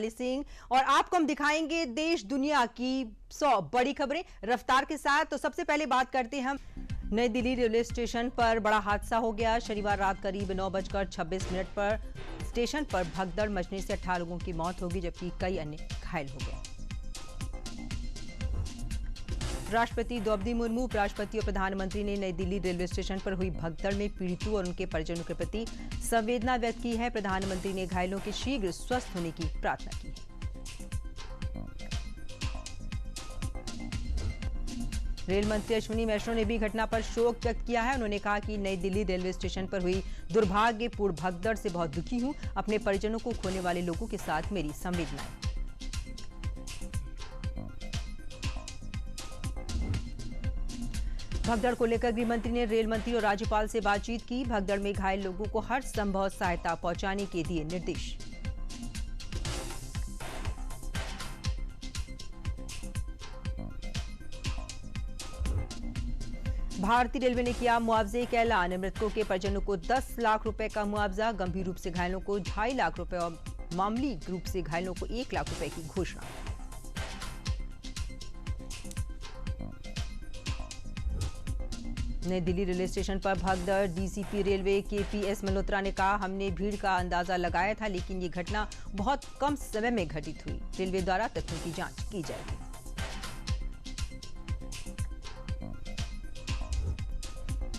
सिंह और आपको हम दिखाएंगे देश दुनिया की 100 बड़ी खबरें रफ्तार के साथ। तो सबसे पहले बात करते हैं हम नई दिल्ली रेलवे स्टेशन पर बड़ा हादसा हो गया। शनिवार रात करीब 9:26 पर स्टेशन पर भगदड़ मचने से 18 लोगों की मौत होगी जबकि कई अन्य घायल हो गए। राष्ट्रपति द्रौपदी मुर्मू, उपराष्ट्रपति और प्रधानमंत्री ने नई दिल्ली रेलवे स्टेशन पर हुई भगदड़ में पीड़ितों और उनके परिजनों के प्रति संवेदना व्यक्त की है। प्रधानमंत्री ने घायलों के शीघ्र स्वस्थ होने की प्रार्थना की है। रेल मंत्री अश्विनी वैष्णव ने भी घटना पर शोक व्यक्त किया है। उन्होंने कहा कि नई दिल्ली रेलवे स्टेशन पर हुई दुर्भाग्यपूर्ण भगदड़ से बहुत दुखी हूं। अपने परिजनों को खोने वाले लोगों के साथ मेरी संवेदनाएं। भगदड़ को लेकर गृह मंत्री ने रेल मंत्री और राज्यपाल से बातचीत की। भगदड़ में घायल लोगों को हर संभव सहायता पहुंचाने के दिए निर्देश। भारतीय रेलवे ने किया मुआवजे का ऐलान। मृतकों के परिजनों को 10 लाख रुपए का मुआवजा, गंभीर रूप से घायलों को 2.5 लाख रुपए और मामूली रूप से घायलों को 1 लाख रुपए की घोषणा। नई दिल्ली रेलवे स्टेशन पर भगदड़। डीसीपी रेलवे केपीएस मल्होत्रा ने कहा, हमने भीड़ का अंदाजा लगाया था लेकिन ये घटना बहुत कम समय में घटित हुई। रेलवे द्वारा तथ्यों की जांच की जाएगी।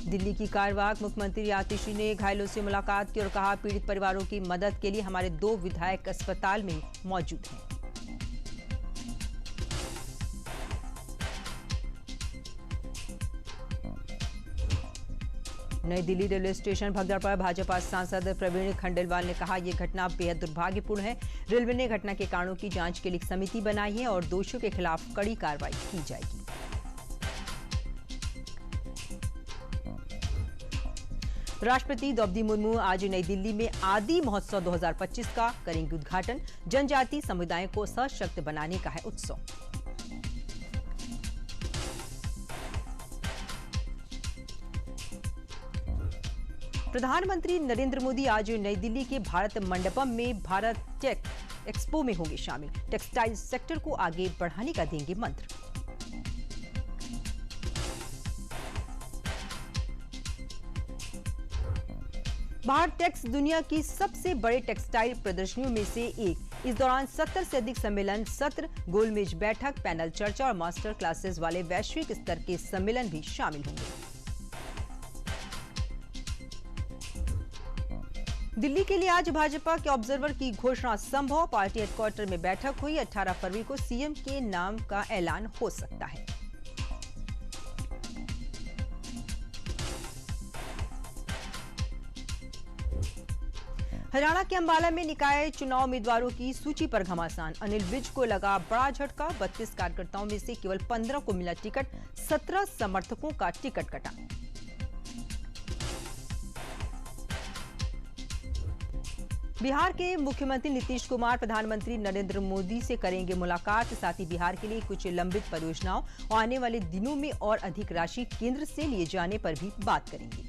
दिल्ली की कार्यवाहक मुख्यमंत्री आतिशी ने घायलों से मुलाकात की और कहा, पीड़ित परिवारों की मदद के लिए हमारे 2 विधायक अस्पताल में मौजूद हैं। नई दिल्ली रेलवे स्टेशन भगदड़ पर भाजपा सांसद प्रवीण खंडेलवाल ने कहा, यह घटना बेहद दुर्भाग्यपूर्ण है। रेलवे ने घटना के कारणों की जांच के लिए एक समिति बनाई है और दोषियों के खिलाफ कड़ी कार्रवाई की जाएगी। राष्ट्रपति द्रौपदी मुर्मू आज नई दिल्ली में आदि महोत्सव 2025 का करेंगे उद्घाटन। जनजातीय समुदायों को सशक्त बनाने का है उत्सव। प्रधानमंत्री नरेंद्र मोदी आज नई दिल्ली के भारत मंडपम में भारत टेक एक्सपो में होंगे शामिल। टेक्सटाइल सेक्टर को आगे बढ़ाने का देंगे मंत्र। भारत टेक्स दुनिया की सबसे बड़े टेक्सटाइल प्रदर्शनियों में से एक। इस दौरान 70 से अधिक सम्मेलन सत्र, गोलमेज बैठक, पैनल चर्चा और मास्टर क्लासेस वाले वैश्विक स्तर के सम्मेलन भी शामिल होंगे। दिल्ली के लिए आज भाजपा के ऑब्जर्वर की घोषणा संभव। पार्टी हेडक्वार्टर में बैठक हुई। 18 फरवरी को सीएम के नाम का ऐलान हो सकता है। हरियाणा के अंबाला में निकाय चुनाव उम्मीदवारों की सूची पर घमासान। अनिल विज को लगा बड़ा झटका। 32 कार्यकर्ताओं में से केवल 15 को मिला टिकट। 17 समर्थकों का टिकट कटा। बिहार के मुख्यमंत्री नीतीश कुमार प्रधानमंत्री नरेंद्र मोदी से करेंगे मुलाकात। साथ ही बिहार के लिए कुछ लंबित परियोजनाओं और आने वाले दिनों में और अधिक राशि केंद्र से लिए जाने पर भी बात करेंगे।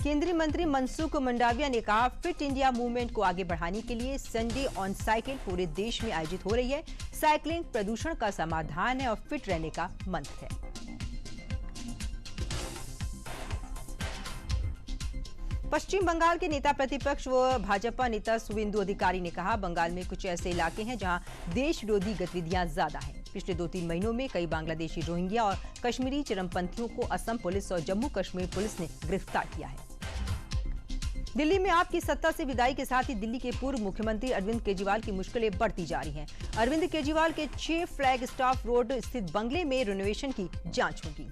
केंद्रीय मंत्री मनसुख मंडाविया ने कहा, फिट इंडिया मूवमेंट को आगे बढ़ाने के लिए संडे ऑन साइकिल पूरे देश में आयोजित हो रही है। साइकिलिंग प्रदूषण का समाधान है और फिट रहने का मंत्र है। पश्चिम बंगाल के नेता प्रतिपक्ष व भाजपा नेता शुवेंदु अधिकारी ने कहा, बंगाल में कुछ ऐसे इलाके हैं जहां देश विरोधी गतिविधियां ज्यादा हैं। पिछले 2-3 महीनों में कई बांग्लादेशी रोहिंग्या और कश्मीरी चरमपंथियों को असम पुलिस और जम्मू कश्मीर पुलिस ने गिरफ्तार किया है। दिल्ली में आप की सत्ता से विदाई के साथ ही दिल्ली के पूर्व मुख्यमंत्री अरविंद केजरीवाल की मुश्किलें बढ़ती जा रही हैं। अरविंद केजरीवाल के 6 फ्लैग स्टाफ रोड स्थित बंगले में रिनोवेशन की जांच होगी।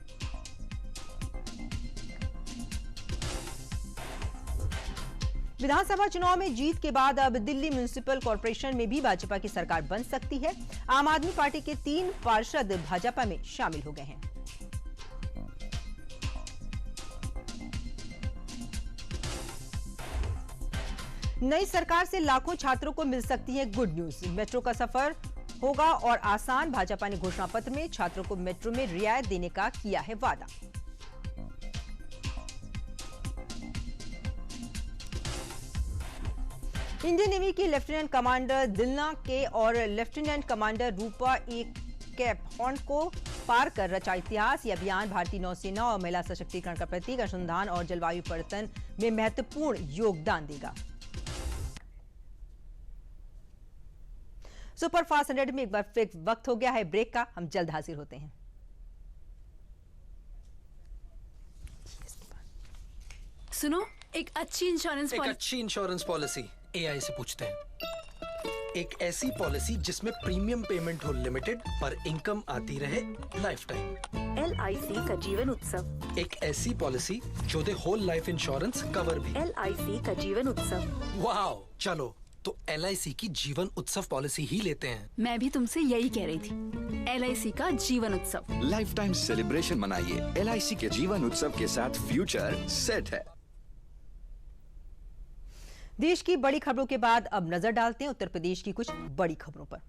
विधानसभा चुनाव में जीत के बाद अब दिल्ली म्युनिसिपल कॉर्पोरेशन में भी भाजपा की सरकार बन सकती है। आम आदमी पार्टी के 3 पार्षद भाजपा में शामिल हो गए हैं। नई सरकार से लाखों छात्रों को मिल सकती है गुड न्यूज। मेट्रो का सफर होगा और आसान। भाजपा ने घोषणा पत्र में छात्रों को मेट्रो में रियायत देने का किया है वादा। इंडियन नेवी की लेफ्टिनेंट कमांडर दिलना के और लेफ्टिनेंट कमांडर रूपा एक कैप हॉर्न को पार कर रचा इतिहास। ये अभियान भारतीय नौसेना और महिला सशक्तिकरण का प्रतीक, अनुसंधान और जलवायु परिवर्तन में महत्वपूर्ण योगदान देगा। सुपर फास्ट 100 में एक बार फिर वक्त हो गया है ब्रेक का। हम जल्द हाजिर होते हैं। सुनो, एक अच्छी इंश्योरेंस पॉलिसी एआई से पूछते हैं। एक ऐसी पॉलिसी जिसमें प्रीमियम पेमेंट हो लिमिटेड पर इनकम आती रहे लाइफ टाइम। LIC का जीवन उत्सव। एक ऐसी पॉलिसी जो दे होल लाइफ इंश्योरेंस कवर भी। LIC का जीवन उत्सव। वाओ, चलो तो LIC की जीवन उत्सव पॉलिसी ही लेते हैं। मैं भी तुमसे यही कह रही थी, LIC का Jeevan Utsav. Lifetime celebration मनाइए। LIC के जीवन उत्सव के साथ फ्यूचर सेट है। देश की बड़ी खबरों के बाद अब नजर डालते हैं उत्तर प्रदेश की कुछ बड़ी खबरों पर।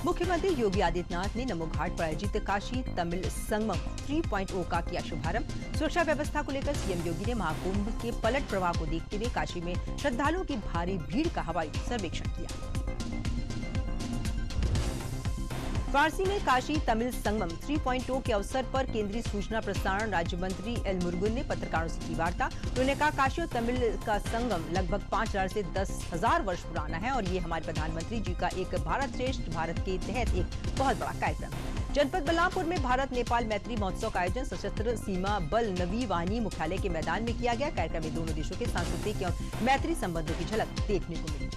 मुख्यमंत्री योगी आदित्यनाथ ने नमो घाट पर आयोजित काशी तमिल संगमम 3.0 का किया शुभारंभ। सुरक्षा व्यवस्था को लेकर सीएम योगी ने महाकुंभ के पलट प्रवाह को देखते हुए काशी में श्रद्धालुओं की भारी भीड़ का हवाई सर्वेक्षण किया। वाराणसी में काशी तमिल संगमम 3.0 के अवसर पर केंद्रीय सूचना प्रसारण राज्य मंत्री एल मुरुगन ने पत्रकारों से की वार्ता। उन्होंने कहा, काशी और तमिल का संगम लगभग 5000 से 10,000 वर्ष पुराना है और ये हमारे प्रधानमंत्री जी का एक भारत श्रेष्ठ भारत के तहत एक बहुत बड़ा कार्यक्रम है। जनपद बलरामपुर में भारत नेपाल मैत्री महोत्सव का आयोजन सशस्त्र सीमा बल नवी वाहिनी मुख्यालय के मैदान में किया गया। कार्यक्रम में दोनों देशों के सांस्कृतिक एवं मैत्री संबंधों की झलक देखने को मिली।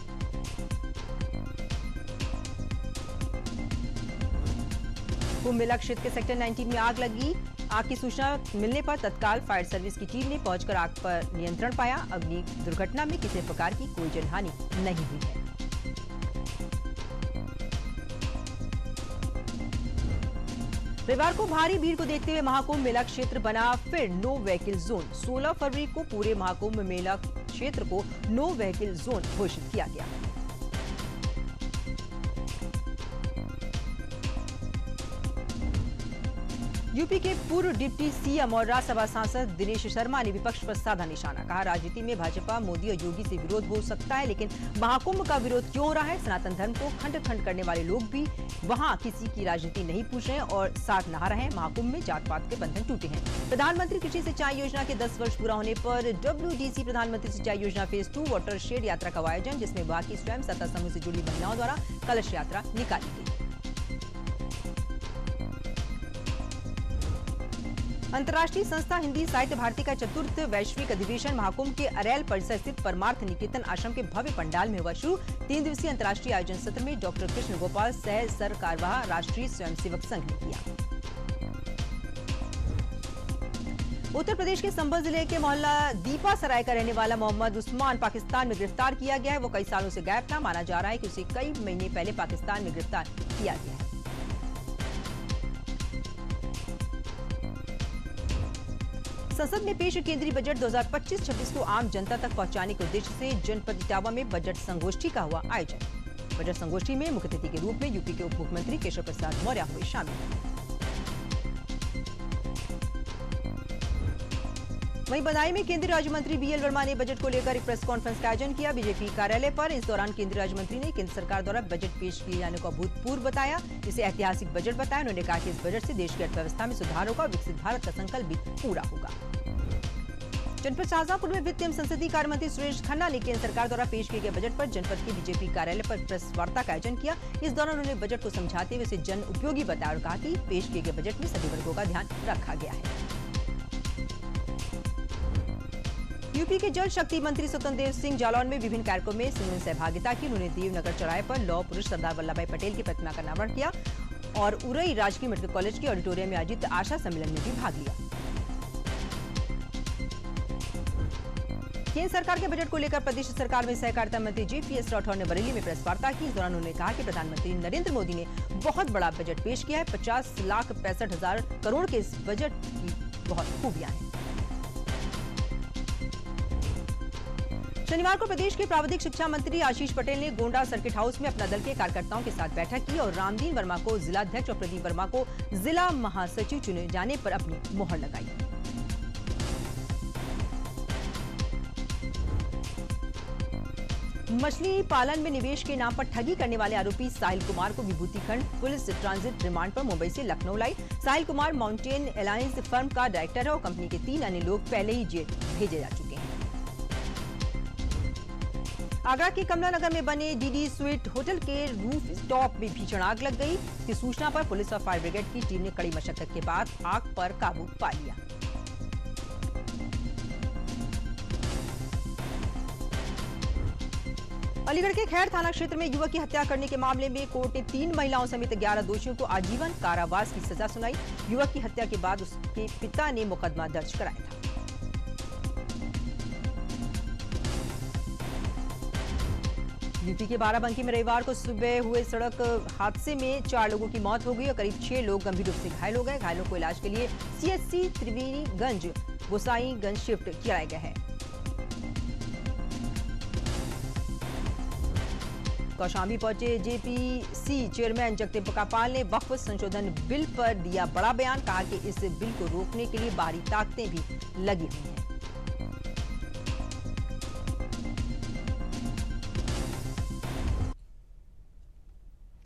कुंभ मेला क्षेत्र के सेक्टर 19 में आग लगी। आग की सूचना मिलने पर तत्काल फायर सर्विस की टीम ने पहुंचकर आग पर नियंत्रण पाया। अग्नि दुर्घटना में किसी प्रकार की कोई जनहानि नहीं हुई है। रविवार को भारी भीड़ को देखते हुए महाकुंभ मेला क्षेत्र बना फिर नो व्हीकल जोन। 16 फरवरी को पूरे महाकुंभ मेला क्षेत्र को नो व्हीकल जोन घोषित किया गया। यूपी के पूर्व डिप्टी सीएम और राज्यसभा सांसद दिनेश शर्मा ने विपक्ष पर साधा निशाना। कहा, राजनीति में भाजपा मोदी और योगी से विरोध हो सकता है, लेकिन महाकुंभ का विरोध क्यों हो रहा है? सनातन धर्म को खंड खंड करने वाले लोग भी वहां किसी की राजनीति नहीं पूछ रहे और साथ नहा रहे हैं। महाकुंभ में जात पात के बंधन टूटे हैं। प्रधानमंत्री कृषि सिंचाई योजना के 10 वर्ष पूरा होने पर WDC प्रधानमंत्री सिंचाई योजना फेज 2 वाटर शेड यात्रा का आयोजन, जिसमें विभाग की स्वयं सत्ता समूह से जुड़ी महिलाओं द्वारा कलश यात्रा निकाली गई। अंतर्राष्ट्रीय संस्था हिंदी साहित्य भारती का चतुर्थ वैश्विक अधिवेशन महाकुंभ के अरैल परिसर स्थित परमार्थ निकेतन आश्रम के भव्य पंडाल में हुआ शुरू। 3 दिवसीय अंतर्राष्ट्रीय आयोजन सत्र में डॉक्टर कृष्ण गोपाल सह सरकारवाह राष्ट्रीय स्वयंसेवक संघ ने किया। उत्तर प्रदेश के संभल जिले के मोहल्ला दीपा सराय का रहने वाला मोहम्मद उस्मान पाकिस्तान में गिरफ्तार किया गया है। वो कई सालों से गायब था। माना जा रहा है कि उसे कई महीने पहले पाकिस्तान में गिरफ्तार किया गया है। संसद में पेश केंद्रीय बजट 2025-26 को आम जनता तक पहुंचाने के उद्देश्य से जनपद इटावा में बजट संगोष्ठी का हुआ आयोजन। बजट संगोष्ठी में मुख्य अतिथि के रूप में यूपी के उप मुख्यमंत्री केशव प्रसाद मौर्य हुए शामिल। वहीं बदायूं में केंद्रीय राज्य मंत्री BL वर्मा ने बजट को लेकर एक प्रेस कॉन्फ्रेंस का आयोजन किया बीजेपी कार्यालय पर। इस दौरान केंद्रीय राज्य मंत्री ने केंद्र सरकार द्वारा बजट पेश किए जाने को अभूतपूर्व बताया। इसे ऐतिहासिक बजट बताया। उन्होंने कहा कि इस बजट से देश की अर्थव्यवस्था में सुधार होगा, विकसित भारत का संकल्प भी पूरा होगा। जनपद शाहजहांपुर में वित्त एवं संसदीय कार्य मंत्री सुरेश खन्ना ने केंद्र सरकार द्वारा पेश किए गए बजट पर जनपद के बीजेपी कार्यालय पर प्रेस वार्ता का आयोजन किया। इस दौरान उन्होंने बजट को समझाते हुए इसे जन उपयोगी बताया और कहा कि पेश किए गए बजट में सभी वर्गों का ध्यान रखा गया है। यूपी के जल शक्ति मंत्री स्वतंत्र देव सिंह जालौन में विभिन्न कार्यक्रमों में सहभागिता की। उन्होंने देवनगर चौराहे पर लौह पुरुष सरदार वल्लभ भाई पटेल की प्रतिमा का अनावरण किया और उरई राजकीय मेडिकल कॉलेज के ऑडिटोरियम में आयोजित आशा सम्मेलन में भी भाग लिया। केंद्र सरकार के बजट को लेकर प्रदेश सरकार में सहकारिता मंत्री JPS राठौर ने बरेली में प्रेस वार्ता की। इस दौरान उन्होंने कहा कि प्रधानमंत्री नरेंद्र मोदी ने बहुत बड़ा बजट पेश किया है। 50,65,000 करोड़ के इस बजट की बहुत खूबियां हैं। शनिवार को प्रदेश के प्राविधिक शिक्षा मंत्री आशीष पटेल ने गोंडा सर्किट हाउस में अपना दल के कार्यकर्ताओं के साथ बैठक की और रामदीन वर्मा को जिलाध्यक्ष और प्रदीप वर्मा को जिला महासचिव चुने जाने पर अपनी मोहर लगाई। मछली पालन में निवेश के नाम पर ठगी करने वाले आरोपी साहिल कुमार को विभूतिखंड पुलिस ट्रांजिट रिमांड पर मुंबई से लखनऊ लाई। Sahil Kumar mountain alliance firm का डायरेक्टर है और कंपनी के 3 अन्य लोग पहले ही जेल भेजे जा चुके हैं। आगरा के कमला नगर में बने डीडी स्वीट होटल के रूफ टॉप में भीषण आग लग गई। इसकी सूचना पर पुलिस और फायर ब्रिगेड की टीम ने कड़ी मशक्कत के बाद आग पर काबू पा लिया। अलीगढ़ के खैर थाना क्षेत्र में युवक की हत्या करने के मामले में कोर्ट ने 3 महिलाओं समेत 11 दोषियों को आजीवन कारावास की सजा सुनाई। युवक की हत्या के बाद उसके पिता ने मुकदमा दर्ज कराया था। यूपी के बाराबंकी में रविवार को सुबह हुए सड़क हादसे में 4 लोगों की मौत हो गई और करीब 6 लोग गंभीर रूप से घायल हो गए। घायलों को इलाज के लिए सीएचसी त्रिवेणीगंज गोसाईगंज शिफ्ट किया गया है। कौशाम्बी पहुंचे जेपीसी चेयरमैन जगदीप पाल ने वक्फ संशोधन बिल पर दिया बड़ा बयान। कहा कि इस बिल को रोकने के लिए बाहरी ताकतें भी लगी हुई हैं।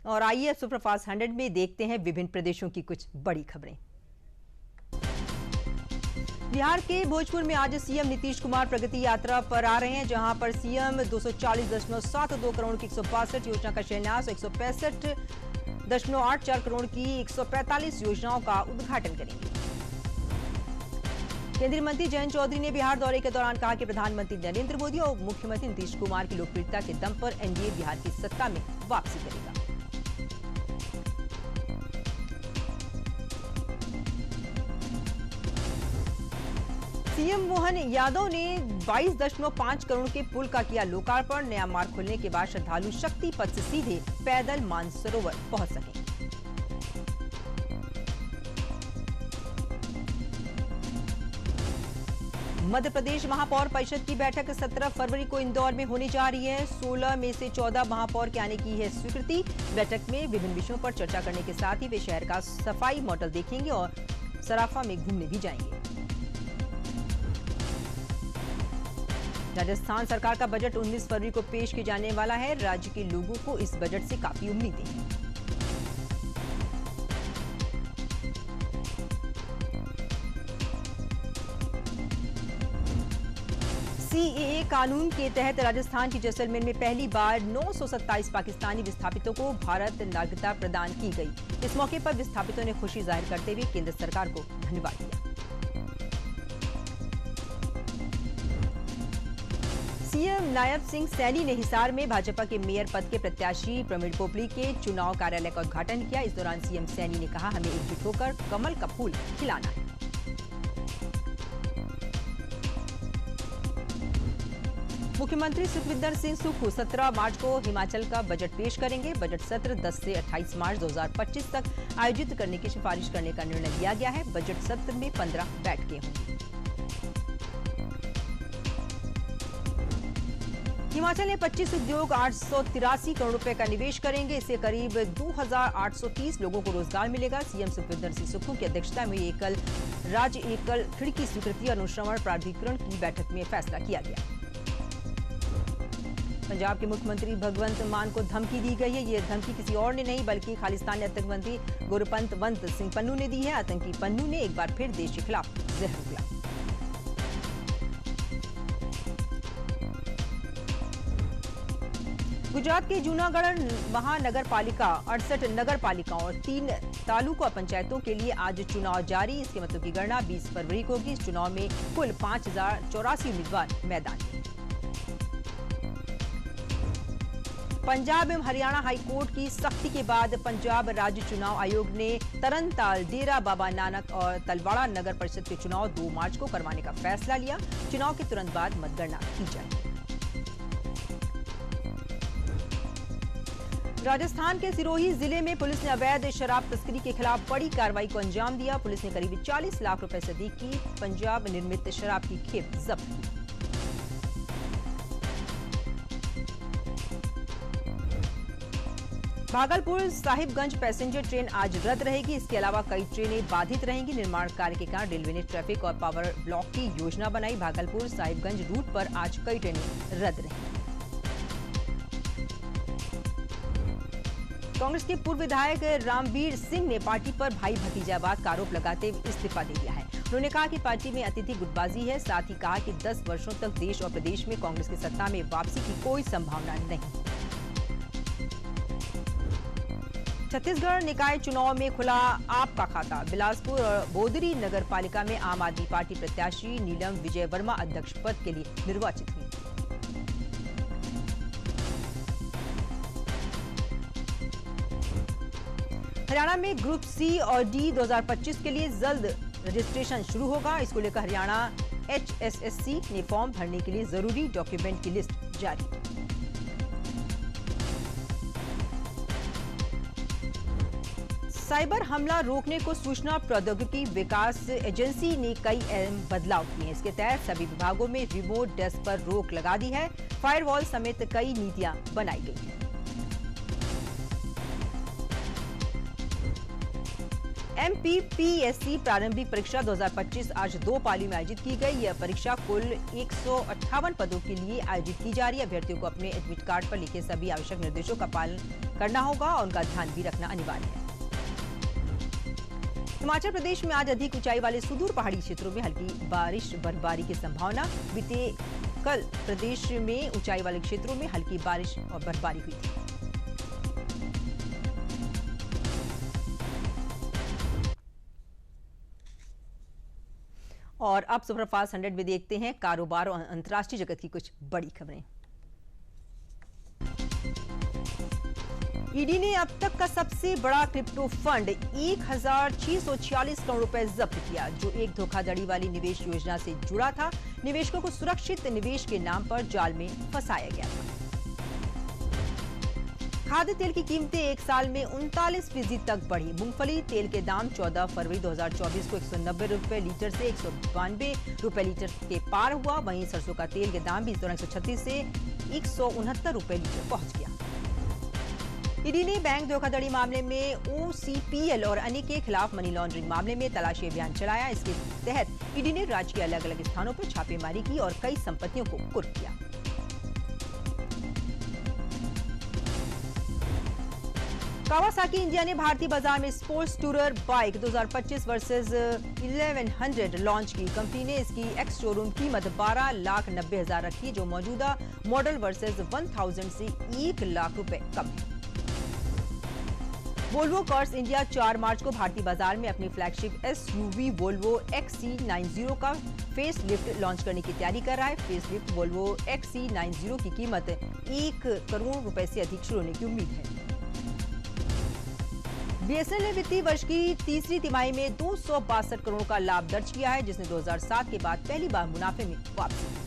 और आइए अब सुपरफास्ट 100 में देखते हैं विभिन्न प्रदेशों की कुछ बड़ी खबरें। बिहार के भोजपुर में आज सीएम नीतीश कुमार प्रगति यात्रा पर आ रहे हैं, जहां पर सीएम 240.72 करोड़ की 162 योजना का शिलान्यास और 165.84 करोड़ की 145 योजनाओं का उद्घाटन करेंगे। केंद्रीय मंत्री जयंत चौधरी ने बिहार दौरे के दौरान कहा कि प्रधानमंत्री नरेंद्र मोदी और मुख्यमंत्री नीतीश कुमार की लोकप्रियता के दम पर एनडीए बिहार की सत्ता में वापसी करेगा। सीएम मोहन यादव ने 22.5 करोड़ के पुल का किया लोकार्पण। नया मार्ग खुलने के बाद श्रद्धालु शक्ति पथ से सीधे पैदल मानसरोवर पहुंच सकेंगे। मध्य प्रदेश महापौर परिषद की बैठक 17 फरवरी को इंदौर में होने जा रही है। 16 में से 14 महापौर के आने की है स्वीकृति। बैठक में विभिन्न विषयों पर चर्चा करने के साथ ही वे शहर का सफाई मॉडल देखेंगे और सराफा में घूमने भी जाएंगे। राजस्थान सरकार का बजट 19 फरवरी को पेश किए जाने वाला है। राज्य के लोगों को इस बजट से काफी उम्मीदें हैं। सीएए कानून के तहत राजस्थान की जैसलमेर में पहली बार 927 पाकिस्तानी विस्थापितों को भारत नागरिकता प्रदान की गई। इस मौके पर विस्थापितों ने खुशी जाहिर करते हुए केंद्र सरकार को धन्यवाद दिया। सीएम नायब सिंह सैनी ने हिसार में भाजपा के मेयर पद के प्रत्याशी प्रवीण पोपली के चुनाव कार्यालय का उद्घाटन किया। इस दौरान सीएम सैनी ने कहा, हमें एकजुट होकर कमल का फूल खिलाना है। मुख्यमंत्री सुखविंदर सिंह सुक्खू 17 मार्च को हिमाचल का बजट पेश करेंगे। बजट सत्र 10 से 28 मार्च 2025 तक आयोजित करने की सिफारिश करने का निर्णय लिया गया है। बजट सत्र में 15 बैठकें होंगी। हिमाचल में 25 उद्योग 883 करोड़ रुपए का निवेश करेंगे। इससे करीब 2830 लोगों को रोजगार मिलेगा। सीएम सुखविंदर सिंह सुक्खू की अध्यक्षता में एकल राज्य एकल खिड़की स्वीकृति और अनुश्रवण प्राधिकरण की बैठक में फैसला किया गया। पंजाब के मुख्यमंत्री भगवंत मान को धमकी दी गई है। ये धमकी किसी और ने नहीं बल्कि खालिस्तानी आतंकवादी गुरपंतवंत सिंह पन्नू ने दी है। आतंकी पन्नू ने एक बार फिर देश के खिलाफ जहर उगला। गुजरात के जूनागढ़ महानगर पालिका 68 नगर पालिकाओं और 3 तालुका पंचायतों के लिए आज चुनाव जारी। इसके मतों की गणना 20 फरवरी को होगी। इस चुनाव में कुल 5084 उम्मीदवार मैदान में। पंजाब एवं हरियाणा हाईकोर्ट की सख्ती के बाद पंजाब राज्य चुनाव आयोग ने तरनताल, डेरा बाबा नानक और तलवाड़ा नगर परिषद के चुनाव 2 मार्च को करवाने का फैसला लिया। चुनाव के तुरंत बाद मतगणना की जाएगी। राजस्थान के सिरोही जिले में पुलिस ने अवैध शराब तस्करी के खिलाफ बड़ी कार्रवाई को अंजाम दिया। पुलिस ने करीब 40 लाख रुपए से अधिक की पंजाब निर्मित शराब की खेप जब्त की। भागलपुर साहिबगंज पैसेंजर ट्रेन आज रद्द रहेगी। इसके अलावा कई ट्रेनें बाधित रहेंगी। निर्माण कार्य के कारण रेलवे ने ट्रैफिक और पावर ब्लॉक की योजना बनाई। भागलपुर साहिबगंज रूट पर आज कई ट्रेनें रद्द रहेंगी। कांग्रेस के पूर्व विधायक रामवीर सिंह ने पार्टी पर भाई भतीजावाद का आरोप लगाते हुए इस्तीफा दे दिया है। उन्होंने कहा कि पार्टी में अतिथि गुटबाजी है। साथ ही कहा कि 10 वर्षों तक देश और प्रदेश में कांग्रेस की सत्ता में वापसी की कोई संभावना नहीं। छत्तीसगढ़ निकाय चुनाव में खुला आपका खाता। बिलासपुर और बोदरी नगर पालिका में आम आदमी पार्टी प्रत्याशी नीलम विजय वर्मा अध्यक्ष पद के लिए निर्वाचित हुई। हरियाणा में ग्रुप सी और डी 2025 के लिए जल्द रजिस्ट्रेशन शुरू होगा। इसको लेकर हरियाणा HSSC ने फॉर्म भरने के लिए जरूरी डॉक्यूमेंट की लिस्ट जारी। साइबर हमला रोकने को सूचना प्रौद्योगिकी विकास एजेंसी ने कई अहम बदलाव किए हैं। इसके तहत सभी विभागों में रिमोट डेस्क पर रोक लगा दी है। फायरवॉल समेत कई नीतियां बनाई गई हैं। MPPSC प्रारंभिक परीक्षा 2025 आज 2 पालियों में आयोजित की गई। यह परीक्षा कुल 158 पदों के लिए आयोजित की जा रही है। अभ्यर्थियों को अपने एडमिट कार्ड पर लिखे सभी आवश्यक निर्देशों का पालन करना होगा और उनका ध्यान भी रखना अनिवार्य है। हिमाचल प्रदेश में आज अधिक ऊंचाई वाले सुदूर पहाड़ी क्षेत्रों में हल्की बारिश बर्फबारी की संभावना। बीते कल प्रदेश में ऊंचाई वाले क्षेत्रों में हल्की बारिश और बर्फबारी हुई थी। और अब सुपरफास्ट 100 में देखते हैं कारोबार और अंतर्राष्ट्रीय जगत की कुछ बड़ी खबरें। ईडी ने अब तक का सबसे बड़ा क्रिप्टो फंड 1646 करोड़ रुपए जब्त किया, जो एक धोखाधड़ी वाली निवेश योजना से जुड़ा था। निवेशकों को सुरक्षित निवेश के नाम पर जाल में फंसाया गया था। खाद्य तेल की कीमतें एक साल में 39% तक बढ़ी। मूंगफली तेल के दाम 14 फरवरी 2024 को 190 रुपए लीटर से 192 रुपए लीटर के पार हुआ। वहीं सरसों का तेल के दाम भी 136 से 169 रुपए लीटर पहुंच गया। ईडी ने बैंक धोखाधड़ी मामले में OCPL और अन्य के खिलाफ मनी लॉन्ड्रिंग मामले में तलाशी अभियान चलाया। इसके तहत ईडी ने राज्य के अलग अलग स्थानों पर छापेमारी की और कई संपत्तियों को कुर्क किया। कावासाकी इंडिया ने भारतीय बाजार में sports tourer bike 2025 versus 1100 launch की। कंपनी ने इसकी एक्स शोरूम कीमत 12,90,000 रखी, जो मौजूदा मॉडल वर्सेस 1000 से 1 लाख रुपए कम है। वोल्वो कार्स इंडिया 4 मार्च को भारतीय बाजार में अपनी फ्लैगशिप SUV वोल्वो XC90 का फेस लिफ्ट लॉन्च करने की तैयारी कर रहा है। फेस लिफ्ट वोल्वो XC90 की कीमत 1 करोड़ रुपए से अधिक शुरू होने की उम्मीद है। BSNL ने वित्तीय वर्ष की तीसरी तिमाही में 262 करोड़ का लाभ दर्ज किया है, जिसने 2007 के बाद पहली बार मुनाफे में वापसी की।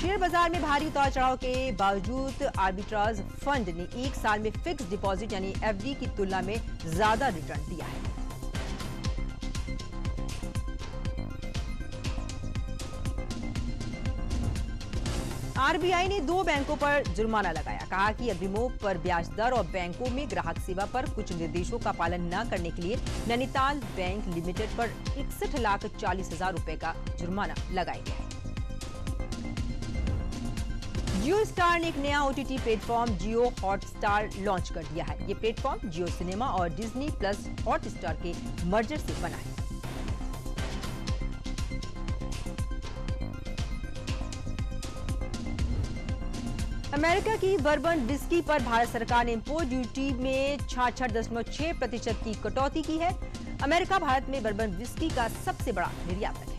शेयर बाजार में भारी उतार चढ़ाव के बावजूद आर्बिट्राज फंड ने एक साल में फिक्स डिपॉजिट यानी FD की तुलना में ज्यादा रिटर्न दिया है। RBI ने 2 बैंकों पर जुर्माना लगाया। कहा कि अग्रिमों पर ब्याज दर और बैंकों में ग्राहक सेवा पर कुछ निर्देशों का पालन न करने के लिए नैनीताल बैंक लिमिटेड पर 61,40,000 रुपए का जुर्माना लगाया गया है। जियो स्टार ने एक नया OTT प्लेटफॉर्म जियो हॉटस्टार लॉन्च कर दिया है। ये प्लेटफॉर्म जियो सिनेमा और डिज्नी प्लस हॉटस्टार के मर्जर से बना है। अमेरिका की बर्बन विस्की पर भारत सरकार ने इंपोर्ट ड्यूटी में 66.6% की कटौती की है। अमेरिका भारत में बर्बन विस्की का सबसे बड़ा निर्यातक है।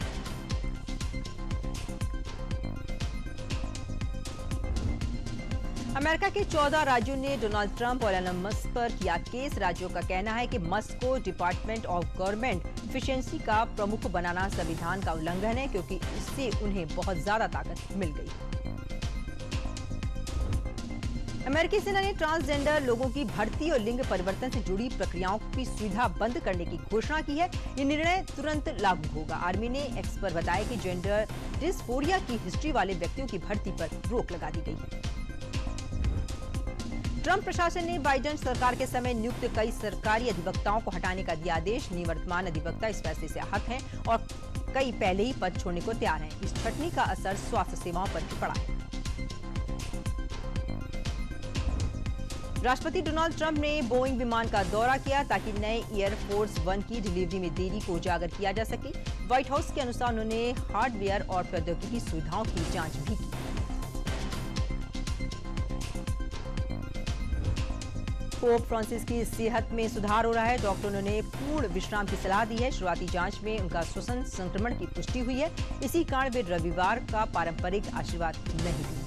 अमेरिका के 14 राज्यों ने डोनाल्ड ट्रंप और एलन मस्क पर किया केस। राज्यों का कहना है कि मस्क को डिपार्टमेंट ऑफ गवर्नमेंट एफिशिएंसी का प्रमुख बनाना संविधान का उल्लंघन है, क्योंकि इससे उन्हें बहुत ज्यादा ताकत मिल गई। अमेरिकी सेना ने ट्रांसजेंडर लोगों की भर्ती और लिंग परिवर्तन से जुड़ी प्रक्रियाओं की सुविधा बंद करने की घोषणा की है। ये निर्णय तुरंत लागू होगा। आर्मी ने एक्स पर बताया कि जेंडर डिस्फोरिया की हिस्ट्री वाले व्यक्तियों की भर्ती पर रोक लगा दी गई है। ट्रंप प्रशासन ने बाइडेन सरकार के समय नियुक्त कई सरकारी अधिवक्ताओं को हटाने का दिया आदेश। निवर्तमान अधिवक्ता इस फैसले से आहत हैं और कई पहले ही पद छोड़ने को तैयार हैं। इस छटनी का असर स्वास्थ्य सेवाओं पर भी पड़ा है। राष्ट्रपति डोनाल्ड ट्रंप ने बोइंग विमान का दौरा किया ताकि नए एयरफोर्स 1 की डिलीवरी में देरी को उजागर किया जा सके। व्हाइट हाउस के अनुसार उन्होंने हार्डवेयर और प्रौद्योगिकी सुविधाओं की जांच भी की। पोप फ्रांसिस की सेहत में सुधार हो रहा है। डॉक्टरों ने पूर्ण विश्राम की सलाह दी है। शुरुआती जांच में उनका श्वसन संक्रमण की पुष्टि हुई है। इसी कारण वे रविवार का पारंपरिक आशीर्वाद नहीं दी।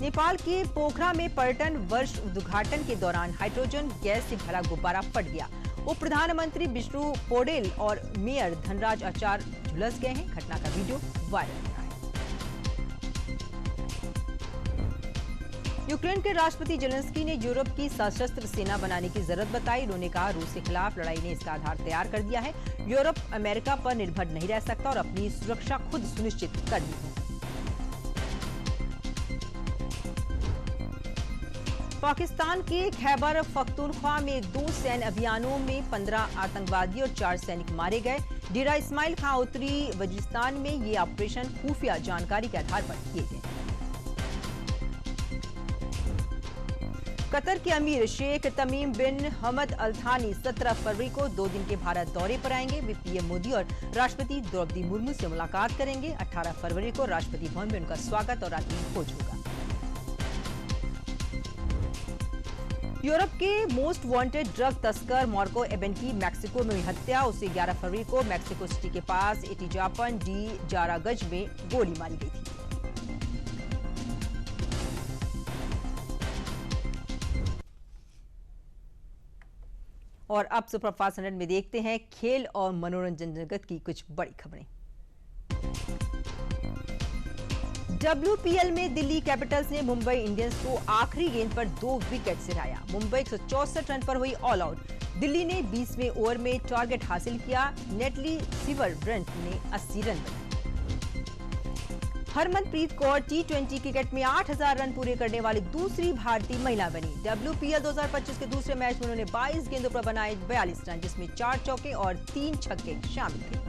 नेपाल के पोखरा में पर्यटन वर्ष उद्घाटन के दौरान हाइड्रोजन गैस से भरा गुब्बारा फट गया। उप प्रधानमंत्री विष्णु पौडेल और मेयर धनराज आचार्य झुलस गए हैं। घटना का वीडियो वायरल हो रहा है। यूक्रेन के राष्ट्रपति जेलेंस्की ने यूरोप की सशस्त्र सेना बनाने की जरूरत बताई। उन्होंने कहा रूस के खिलाफ लड़ाई ने इसका आधार तैयार कर दिया है। यूरोप अमेरिका पर निर्भर नहीं रह सकता और अपनी सुरक्षा खुद सुनिश्चित करनी होगी। पाकिस्तान के खैबर पख्तूनख्वा में 2 सैन्य अभियानों में 15 आतंकवादी और 4 सैनिक मारे गए। डेरा इस्माइल खां उत्तरी वजीरिस्तान में ये ऑपरेशन खुफिया जानकारी के आधार पर किए गए। कतर के अमीर शेख तमीम बिन हमद अल थानी 17 फरवरी को 2 दिन के भारत दौरे पर आएंगे। वे पीएम मोदी और राष्ट्रपति द्रौपदी मुर्मू से मुलाकात करेंगे। 18 फरवरी को राष्ट्रपति भवन में उनका स्वागत और रात्रि भोज होगा। यूरोप के मोस्ट वांटेड ड्रग तस्कर मार्को एबन की मैक्सिको में हुई हत्या। उसे 11 फरवरी को मैक्सिको सिटी के पास एटिजापन डी जारागज में गोली मारी गई थी। और अब सुपरफास्ट 100 में देखते हैं खेल और मनोरंजन जगत की कुछ बड़ी खबरें। WPL में दिल्ली कैपिटल्स ने मुंबई इंडियंस को आखिरी गेंद पर 2 विकेट से हराया। मुंबई 164 रन पर हुई ऑल आउट। दिल्ली ने 20वें ओवर में टारगेट हासिल किया। नेटली सिवरब्रंट ने 80 रन बनाए। हरमनप्रीत कौर T20 क्रिकेट में 8000 रन पूरे करने वाली दूसरी भारतीय महिला बनी। WPL 2025 के दूसरे मैच में उन्होंने 22 गेंदों पर बनाए 42 रन, जिसमें 4 चौके और 3 छक्के शामिल थे।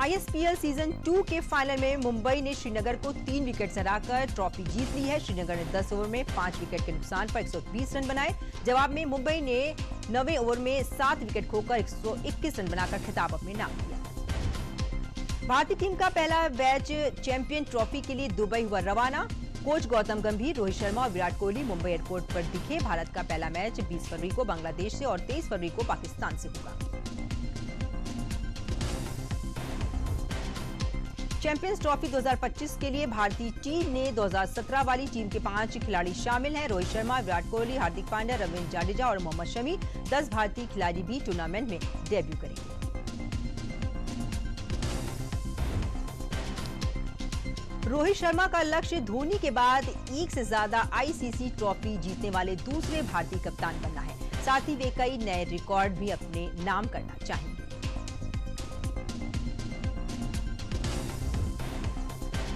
ISPL सीजन 2 के फाइनल में मुंबई ने श्रीनगर को 3 विकेट से हराकर ट्रॉफी जीत ली है। श्रीनगर ने 10 ओवर में 5 विकेट के नुकसान पर 120 रन बनाए। जवाब में मुंबई ने 9वें ओवर में 7 विकेट खोकर 121 रन बनाकर खिताब अपने नाम किया। भारतीय टीम का पहला मैच चैंपियन ट्रॉफी के लिए दुबई हुआ रवाना। कोच गौतम गंभीर, रोहित शर्मा और विराट कोहली मुंबई एयरपोर्ट पर दिखे। भारत का पहला मैच 20 फरवरी को बांग्लादेश से और 23 फरवरी को पाकिस्तान से होगा। चैंपियंस ट्रॉफी 2025 के लिए भारतीय टीम ने 2017 वाली टीम के 5 खिलाड़ी शामिल हैं। रोहित शर्मा, विराट कोहली, हार्दिक पांड्या, रविंद्र जाडेजा और मोहम्मद शमी। 10 भारतीय खिलाड़ी भी टूर्नामेंट में डेब्यू करेंगे। रोहित शर्मा का लक्ष्य धोनी के बाद एक से ज्यादा ICC ट्रॉफी जीतने वाले दूसरे भारतीय कप्तान बनना है। साथ ही वे कई नए रिकॉर्ड भी अपने नाम करना चाहेंगे।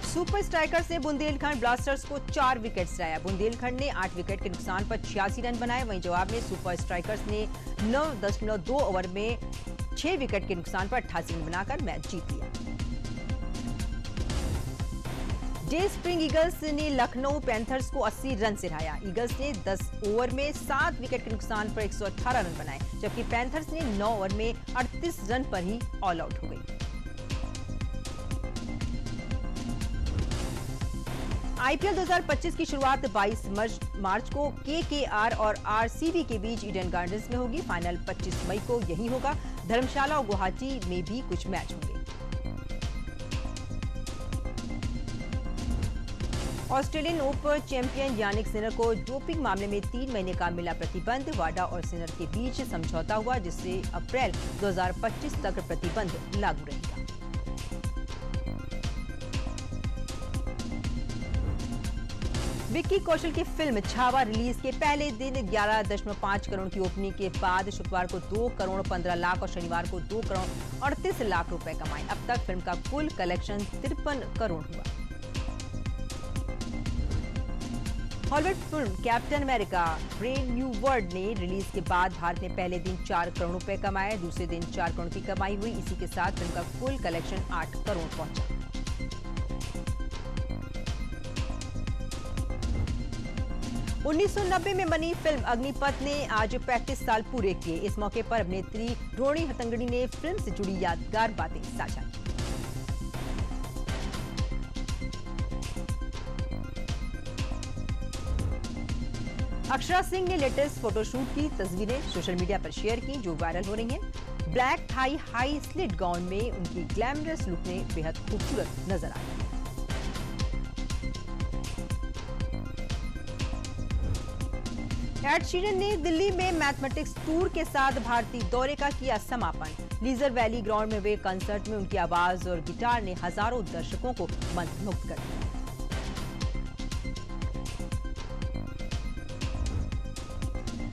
सुपर स्ट्राइकर्स ने बुंदेलखंड ब्लास्टर्स को 4 विकेट से हराया। बुंदेलखंड ने 8 विकेट के नुकसान पर 86 रन बनाए। वहीं जवाब में सुपर स्ट्राइकर्स ने 9.2 ओवर में 6 विकेट के नुकसान पर 88 रन बनाकर मैच जीत लिया। डे स्प्रिंग ईगल्स ने लखनऊ पैंथर्स को 80 रन से हराया। ईगल्स ने 10 ओवर में 7 विकेट के नुकसान पर 118 रन बनाए, जबकि पैंथर्स ने 9 ओवर में 38 रन पर ही ऑल आउट हो गई। IPL 2025 की शुरुआत 22 मार्च को KKR और RCB के बीच ईडन गार्डन्स में होगी। फाइनल 25 मई को यहीं होगा। धर्मशाला और गुवाहाटी में भी कुछ मैच होंगे। Australian Open champion Jannik Sinner को डोपिंग मामले में 3 महीने का मिला प्रतिबंध। वाडा और सिनर के बीच समझौता हुआ, जिससे अप्रैल 2025 तक प्रतिबंध लागू रहेगा। विक्की कौशल की फिल्म छावा रिलीज के पहले दिन 11.5 करोड़ की ओपनिंग के बाद शुक्रवार को 2 करोड़ 15 लाख और शनिवार को 2 करोड़ 38 लाख रुपए कमाए। अब तक फिल्म का कुल कलेक्शन 53 करोड़ हुआ। Hollywood film captain America brave new world ने रिलीज के बाद भारत ने पहले दिन 4 करोड़ रुपए कमाए, दूसरे दिन 4 करोड़ की कमाई हुई। इसी के साथ फिल्म का कुल कलेक्शन 8 करोड़ पहुंचा। उन्नीस सौ 1990 में बनी फिल्म अग्निपथ ने आज 35 साल पूरे किए। इस मौके पर अभिनेत्री रोहिणी हट्टंगडी ने फिल्म से जुड़ी यादगार बातें साझा की। अक्षरा सिंह ने लेटेस्ट फोटोशूट की तस्वीरें सोशल मीडिया पर शेयर की, जो वायरल हो रही हैं। Black thigh high slit gown में उनकी ग्लैमरस लुक में बेहद खूबसूरत नजर आई। एड शीरन ने दिल्ली में मैथमेटिक्स टूर के साथ भारतीय दौरे का किया समापन। लीजर वैली ग्राउंड में हुए कंसर्ट में उनकी आवाज और गिटार ने हजारों दर्शकों को मंत्रमुग्ध कर दिया।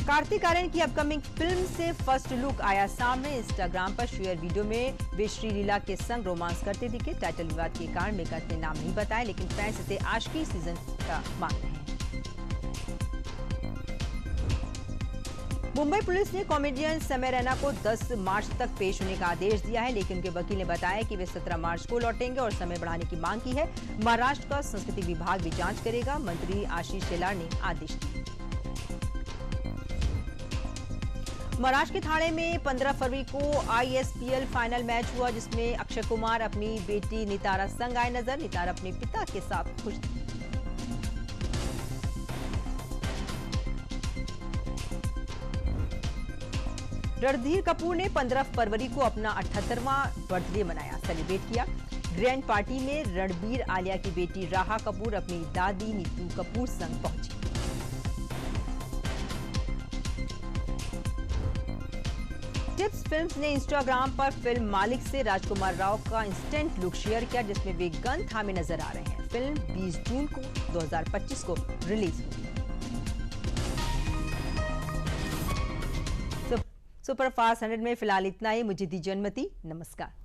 कार्तिक आर्यन की अपकमिंग फिल्म से फर्स्ट लुक आया सामने। इंस्टाग्राम पर शेयर वीडियो में वे श्रीलीला के संग रोमांस करते दिखे। टाइटल विवाद के कारण मेकर्स ने नाम नहीं बताया, लेकिन फैंस इसे आशिकी सीजन का मान रहे हैं। मुंबई पुलिस ने कॉमेडियन समय रैना को 10 मार्च तक पेश होने का आदेश दिया है, लेकिन उनके वकील ने बताया कि वे 17 मार्च को लौटेंगे और समय बढ़ाने की मांग की है। महाराष्ट्र का संस्कृति विभाग भी जांच करेगा, मंत्री आशीष शेलार ने आदेश दिए। महाराष्ट्र के थाने में 15 फरवरी को ISPL फाइनल मैच हुआ, जिसमें अक्षय कुमार अपनी बेटी नितारा संग आए नजर। नितारा अपने पिता के साथ खुश थी। रणधीर कपूर ने 15 फरवरी को अपना 78वां बर्थडे मनाया, सेलिब्रेट किया। ग्रैंड पार्टी में रणबीर आलिया की बेटी राहा कपूर अपनी दादी नीतू कपूर संग पहुंची। टिप्स फिल्म्स ने इंस्टाग्राम पर फिल्म मालिक से राजकुमार राव का इंस्टेंट लुक शेयर किया, जिसमें वे गन थामे नजर आ रहे हैं। फिल्म 20 जून को 2025 को रिलीज होगी। सुपरफास्ट 100 में फिलहाल इतना ही। मुझे दी जन्मति, नमस्कार।